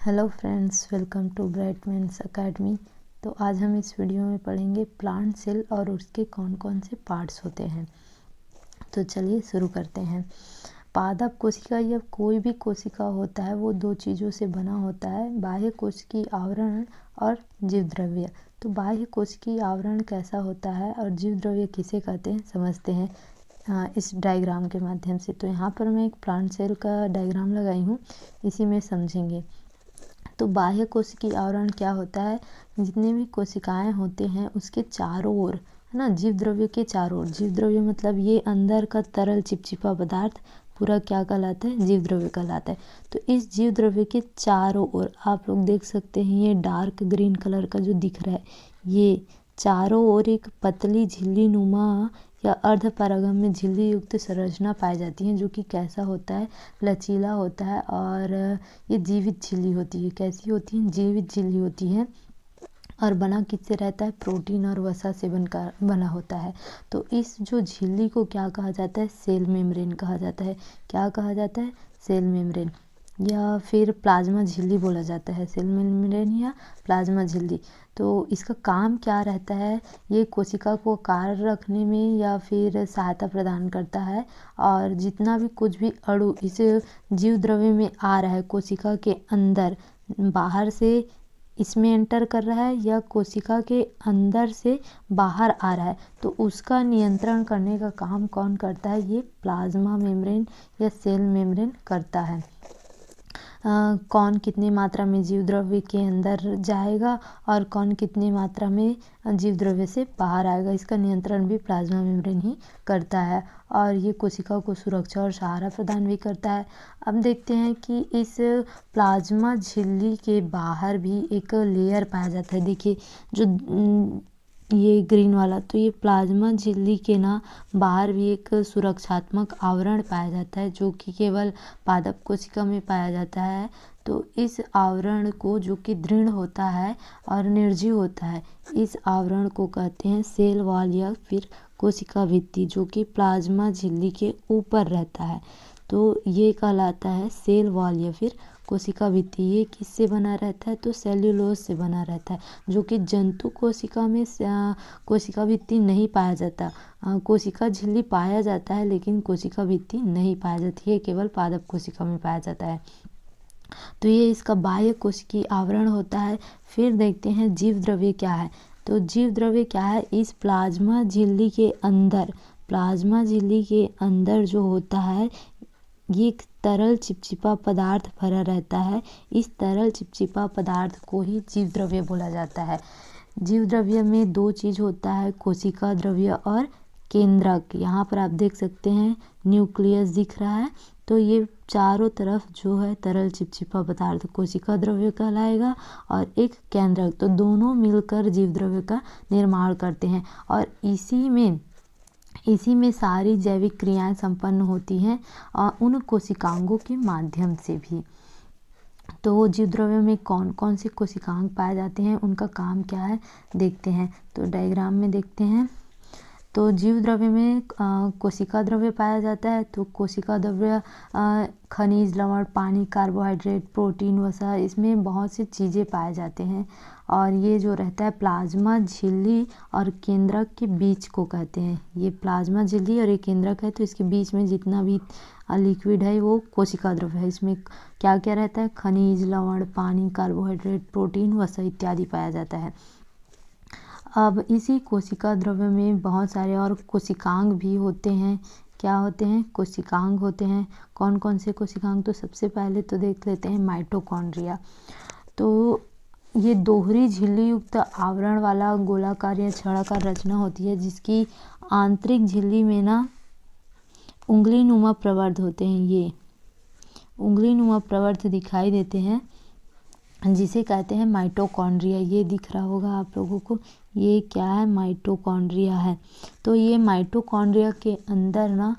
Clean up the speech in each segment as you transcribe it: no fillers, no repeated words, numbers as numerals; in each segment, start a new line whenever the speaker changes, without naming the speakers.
Hello friends, welcome to Brightments academy. तो आज हम इस वीडियो में पढ़ेंगे प्लांट सेल और उसके कौन कौन से पार्ट्स होते हैं। तो चलिए शुरू करते हैं। पादप कोशिका या कोई भी कोशिका होता है वो दो चीज़ों से बना होता है, बाह्य कोशिकीय आवरण और जीवद्रव्य। तो बाह्य कोशिकीय आवरण कैसा होता है और जीवद्रव्य किसे कहते हैं समझते हैं इस डायग्राम के माध्यम से। तो यहाँ पर मैं एक प्लांट सेल का डायग्राम लगाई हूँ, इसी में समझेंगे। तो बाह्य कोशिकीय आवरण क्या होता है? जितने भी कोशिकाएं होते हैं उसके चारों ओर, है ना, जीवद्रव्य के चारों ओर। जीवद्रव्य मतलब ये अंदर का तरल चिपचिपा पदार्थ पूरा क्या कहलाता है? जीवद्रव्य कहलाता है। तो इस जीवद्रव्य के चारों ओर आप लोग देख सकते हैं, ये डार्क ग्रीन कलर का जो दिख रहा है, ये चारों ओर एक पतली झिल्ली नुमा या अर्ध पारगम्य झिल्ली युक्त संरचना पाई जाती है, जो कि कैसा होता है? लचीला होता है। और ये जीवित झिल्ली होती है। कैसी होती है? जीवित झिल्ली होती है। और बना किससे रहता है? प्रोटीन और वसा से बनकर बना होता है। तो इस जो झिल्ली को क्या कहा जाता है? सेल मेम्ब्रेन कहा जाता है। क्या कहा जाता है? सेल मेम्ब्रेन या फिर प्लाज्मा झिल्ली बोला जाता है। सेल मेम्ब्रेन या प्लाज्मा झिल्ली। तो इसका काम क्या रहता है? ये कोशिका को आकार रखने में या फिर सहायता प्रदान करता है। और जितना भी कुछ भी अणु इस जीव द्रव्य में आ रहा है कोशिका के अंदर, बाहर से इसमें एंटर कर रहा है या कोशिका के अंदर से बाहर आ रहा है, तो उसका नियंत्रण करने का काम कौन करता है? ये प्लाज्मा मेम्ब्रेन या सेल मेम्ब्रेन करता है। कौन कितनी मात्रा में जीव द्रव्य के अंदर जाएगा और कौन कितनी मात्रा में जीव द्रव्य से बाहर आएगा, इसका नियंत्रण भी प्लाज्मा मेम्ब्रेन ही करता है। और ये कोशिका को सुरक्षा और सहारा प्रदान भी करता है। अब देखते हैं कि इस प्लाज्मा झिल्ली के बाहर भी एक लेयर पाया जाता है। देखिए जो ये ग्रीन वाला, तो ये प्लाज्मा झिल्ली के ना बाहर भी एक सुरक्षात्मक आवरण पाया जाता है, जो कि केवल पादप कोशिका में पाया जाता है। तो इस आवरण को, जो कि दृढ़ होता है और निर्जीव होता है, इस आवरण को कहते हैं सेल वॉल या फिर कोशिका भित्ति, जो कि प्लाज्मा झिल्ली के ऊपर रहता है। तो ये कहलाता है सेल वॉल या फिर कोशिका भित्ति। ये किससे बना रहता है? तो सेल्यूलोज से बना रहता है, जो कि जंतु कोशिका में कोशिका भित्ति नहीं पाया जाता। कोशिका झिल्ली पाया जाता है लेकिन कोशिका भित्ति नहीं पाया जाती है, केवल पादप कोशिका में पाया जाता है। तो ये इसका बाह्य कोशिकीय आवरण होता है। फिर देखते हैं जीव द्रव्य क्या है। तो जीव द्रव्य क्या है? इस प्लाज्मा झिल्ली के अंदर, प्लाज्मा झिल्ली के अंदर जो होता है, ये एक तरल चिपचिपा पदार्थ भरा रहता है। इस तरल चिपचिपा पदार्थ को ही जीव द्रव्य बोला जाता है। जीव द्रव्य में दो चीज होता है, कोशिका द्रव्य और केंद्रक। यहाँ पर आप देख सकते हैं न्यूक्लियस दिख रहा है। तो ये चारों तरफ जो है तरल चिपचिपा पदार्थ कोशिका द्रव्य कहलाएगा और एक केंद्रक। तो दोनों मिलकर जीव द्रव्य का निर्माण करते हैं और इसी में सारी जैविक क्रियाएं संपन्न होती हैं और उन कोशिकांगों के माध्यम से भी। तो जीव द्रव्य में कौन कौन से कोशिकांग पाए जाते हैं, उनका काम क्या है, देखते हैं। तो डायग्राम में देखते हैं। तो जीव द्रव्य में कोशिका द्रव्य पाया जाता है। तो कोशिका द्रव्य खनिज, लवण, पानी, कार्बोहाइड्रेट, प्रोटीन, वसा, इसमें बहुत सी चीज़ें पाए जाते हैं। और ये जो रहता है प्लाज्मा झिल्ली और केंद्रक के बीच को कहते हैं। ये प्लाज्मा झिल्ली और ये केंद्रक है, तो इसके बीच में जितना भी लिक्विड है वो कोशिका द्रव्य है। इसमें क्या क्या रहता है? खनिज, लवण, पानी, कार्बोहाइड्रेट, प्रोटीन, वसा इत्यादि पाया जाता है। अब इसी कोशिका द्रव्य में बहुत सारे और कोशिकांग भी होते हैं। क्या होते हैं? कोशिकांग होते हैं। कौन कौन से कोशिकांग? तो सबसे पहले तो देख लेते हैं माइटोकॉन्ड्रिया। तो ये दोहरी झिल्ली युक्त आवरण वाला गोलाकार या छड़ाकार रचना होती है, जिसकी आंतरिक झिल्ली में ना उंगली नुमा प्रवर्ध होते हैं। ये उंगली नुमा प्रवर्ध दिखाई देते हैं, जिसे कहते हैं माइटोकॉन्ड्रिया। ये दिख रहा होगा आप लोगों को, ये क्या है? माइटोकॉन्ड्रिया है। तो ये माइटोकॉन्ड्रिया के अंदर ना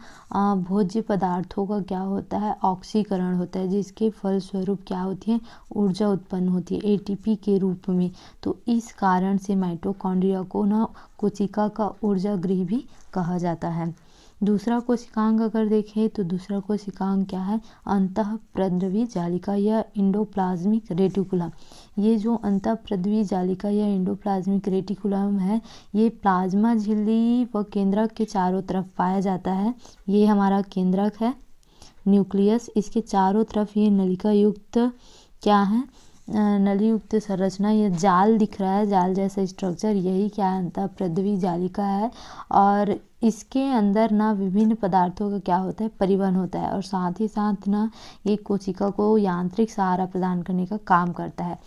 भोज्य पदार्थों का क्या होता है? ऑक्सीकरण होता है, जिसके फलस्वरूप क्या होती है? ऊर्जा उत्पन्न होती है एटीपी के रूप में। तो इस कारण से माइटोकॉन्ड्रिया को ना कोशिका का ऊर्जा गृह भी कहा जाता है। दूसरा कोशिकांग अगर देखें तो दूसरा कोशिकांग क्या है, अंतःप्रद्रवी जालिका या इंडोप्लाज्मिक रेटिकुलम। ये जो अंतःप्रद्रवी जालिका या इंडोप्लाज्मिक रेटिकुलम है, ये प्लाज्मा झिल्ली व केंद्रक के चारों तरफ पाया जाता है। ये हमारा केंद्रक है, न्यूक्लियस, इसके चारों तरफ ये नलिका युक्त क्या है, नली युक्त संरचना, ये जाल दिख रहा है, जाल जैसा स्ट्रक्चर, यही क्या है, अंतःप्रद्रवी जालिका है। और इसके अंदर ना विभिन्न पदार्थों का क्या होता है, परिवहन होता है, और साथ ही साथ ना ये कोशिका को यांत्रिक सहारा प्रदान करने का काम करता है।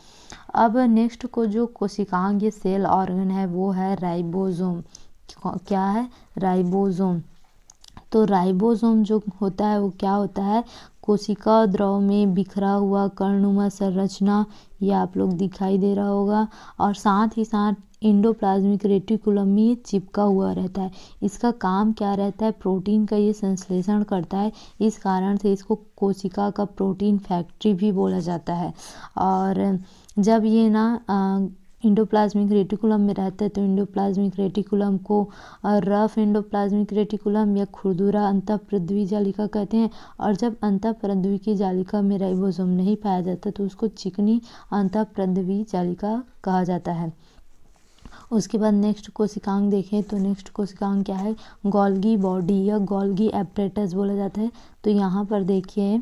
अब नेक्स्ट को जो कोशिकांग ये सेल ऑर्गन है वो है राइबोसोम। क्या है, राइबोसोम। तो राइबोसोम जो होता है वो क्या होता है, कोशिका द्रव में बिखरा हुआ कर्णनुमा संरचना, ये आप लोग दिखाई दे रहा होगा, और साथ ही साथ इंडोप्लाज्मिक रेटिकुलम में ये चिपका हुआ रहता है। इसका काम क्या रहता है, प्रोटीन का ये संश्लेषण करता है, इस कारण से इसको कोशिका का प्रोटीन फैक्ट्री भी बोला जाता है। और जब ये ना इंडोप्लाज्मिक रेटिकुलम में रहता है तो इंडोप्लाज्मिक रेटिकुलम को रफ इंडोप्लाज्मिक रेटिकुलम या खुरदुरा अंतःप्रद्रवी जालिका कहते हैं। और जब अंतःप्रद्रवी की जालिका में राइबोसोम नहीं पाया जाता तो उसको चिकनी अंतःप्रद्रवी जालिका कहा जाता है। उसके बाद नेक्स्ट कोशिकांग देखें तो नेक्स्ट कोशिकांग क्या है, गोल्गी बॉडी या गोल्गी एपरेटस बोला जाता है। तो यहाँ पर देखिए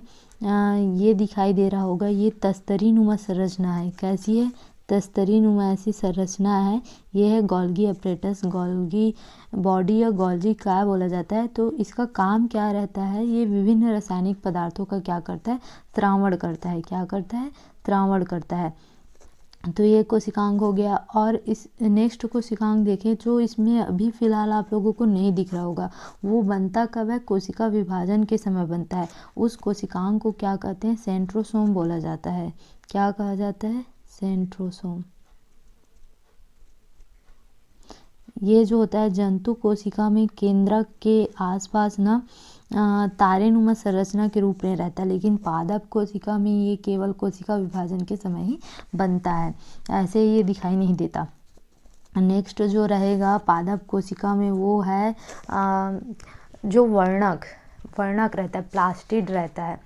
ये दिखाई दे रहा होगा, ये तस्तरी नुमा संरचना है। कैसी है, तस्तरी नुमा ऐसी संरचना है। ये है गोल्गी एपरेटस, गोल्गी बॉडी या गोल्गी क्या बोला जाता है। तो इसका काम क्या रहता है, ये विभिन्न रासायनिक पदार्थों का क्या करता है, त्रावण करता है। क्या करता है, त्रावण करता है। तो ये कोशिकांग हो गया। और इस नेक्स्ट कोशिकांग देखें जो इसमें अभी फ़िलहाल आप लोगों को नहीं दिख रहा होगा, वो बनता कब है, कोशिका विभाजन के समय बनता है। उस कोशिकांग को क्या कहते हैं, सेंट्रोसोम बोला जाता है। क्या कहा जाता है, सेंट्रोसोम। ये जो होता है जंतु कोशिका में केंद्रक के आसपास ना तारेनुमा संरचना के रूप में रहता है, लेकिन पादप कोशिका में ये केवल कोशिका विभाजन के समय ही बनता है, ऐसे ये दिखाई नहीं देता। नेक्स्ट जो रहेगा पादप कोशिका में वो है जो वर्णक रहता है, प्लास्टिड रहता है।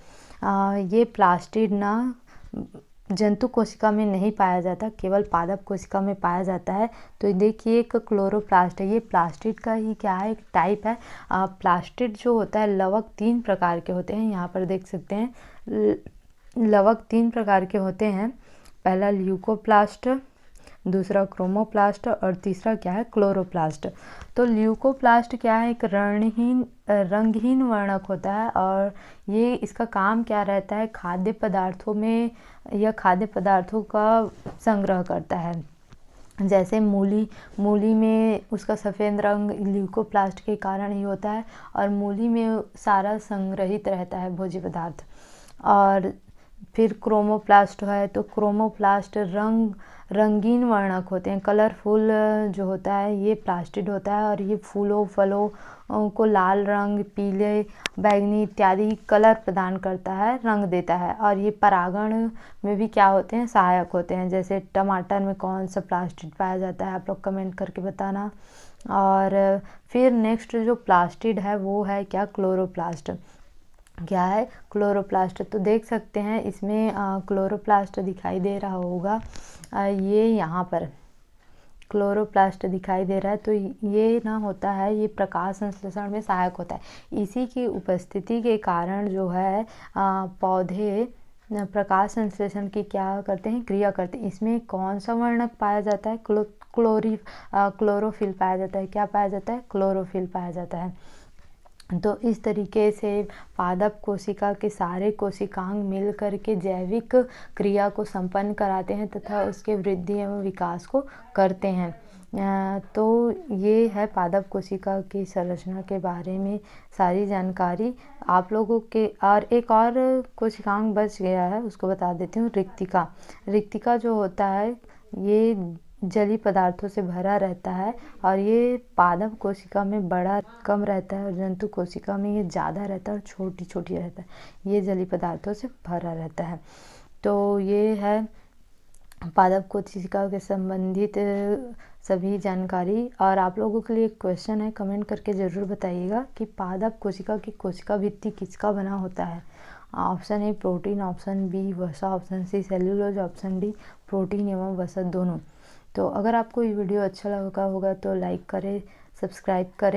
ये प्लास्टिड ना जंतु कोशिका में नहीं पाया जाता, केवल पादप कोशिका में पाया जाता है। तो देखिए एक क्लोरोप्लास्ट है, ये प्लास्टिड का ही क्या है, एक टाइप है। प्लास्टिड जो होता है लवक 3 प्रकार के होते हैं, यहाँ पर देख सकते हैं लवक 3 प्रकार के होते हैं। पहला ल्यूकोप्लास्ट, दूसरा क्रोमोप्लास्ट और तीसरा क्या है, क्लोरोप्लास्ट। तो ल्यूकोप्लास्ट क्या है, एक रंगहीन वर्णक होता है, और ये इसका काम क्या रहता है, खाद्य पदार्थों में या खाद्य पदार्थों का संग्रह करता है। जैसे मूली में उसका सफ़ेद रंग ल्यूकोप्लास्ट के कारण ही होता है, और मूली में सारा संग्रहित रहता है भोज्य पदार्थ। और फिर क्रोमोप्लास्ट है, तो क्रोमोप्लास्ट रंगीन वर्णक होते हैं, कलरफुल जो होता है ये प्लास्टिड होता है, और ये फूलों फलों को लाल रंग, पीले, बैंगनी इत्यादि कलर प्रदान करता है, रंग देता है। और ये परागण में भी क्या होते हैं, सहायक होते हैं। जैसे टमाटर में कौन सा प्लास्टिड पाया जाता है, आप लोग कमेंट करके बताना। और फिर नेक्स्ट जो प्लास्टिड है वो है क्या, क्लोरोप्लास्ट। क्या है, क्लोरोप्लास्ट। तो देख सकते हैं इसमें क्लोरोप्लास्ट दिखाई दे रहा होगा, ये यहाँ पर क्लोरोप्लास्ट दिखाई दे रहा है। तो ये ना होता है, ये प्रकाश संश्लेषण में सहायक होता है। इसी की उपस्थिति के कारण जो है पौधे प्रकाश संश्लेषण की क्या करते हैं, क्रिया करते हैं। इसमें कौन सा वर्णक पाया जाता है, क्लोरोफिल पाया जाता है। क्या पाया जाता है, क्लोरोफिल पाया जाता है। तो इस तरीके से पादप कोशिका के सारे कोशिकांग मिल कर के जैविक क्रिया को संपन्न कराते हैं तथा उसके वृद्धि एवं विकास को करते हैं। तो ये है पादप कोशिका की संरचना के बारे में सारी जानकारी आप लोगों के। और एक और कोशिकांग बच गया है, उसको बता देती हूँ, रिक्तिका। रिक्तिका जो होता है ये जलीय पदार्थों से भरा रहता है, और ये पादप कोशिका में बड़ा कम रहता है, और जंतु कोशिका में ये ज़्यादा रहता है और छोटी छोटी रहता है। ये जलीय पदार्थों से भरा रहता है। तो ये है पादप कोशिका के संबंधित सभी जानकारी। और आप लोगों के लिए एक क्वेश्चन है, कमेंट करके ज़रूर बताइएगा कि पादप कोशिका की कोशिका भित्ति किसका बना होता है। Option A protein, option B वसा, option C cellulose, option D protein एवं वसा दोनों। तो अगर आपको ये वीडियो अच्छा लगा होगा तो लाइक करें, सब्सक्राइब करें।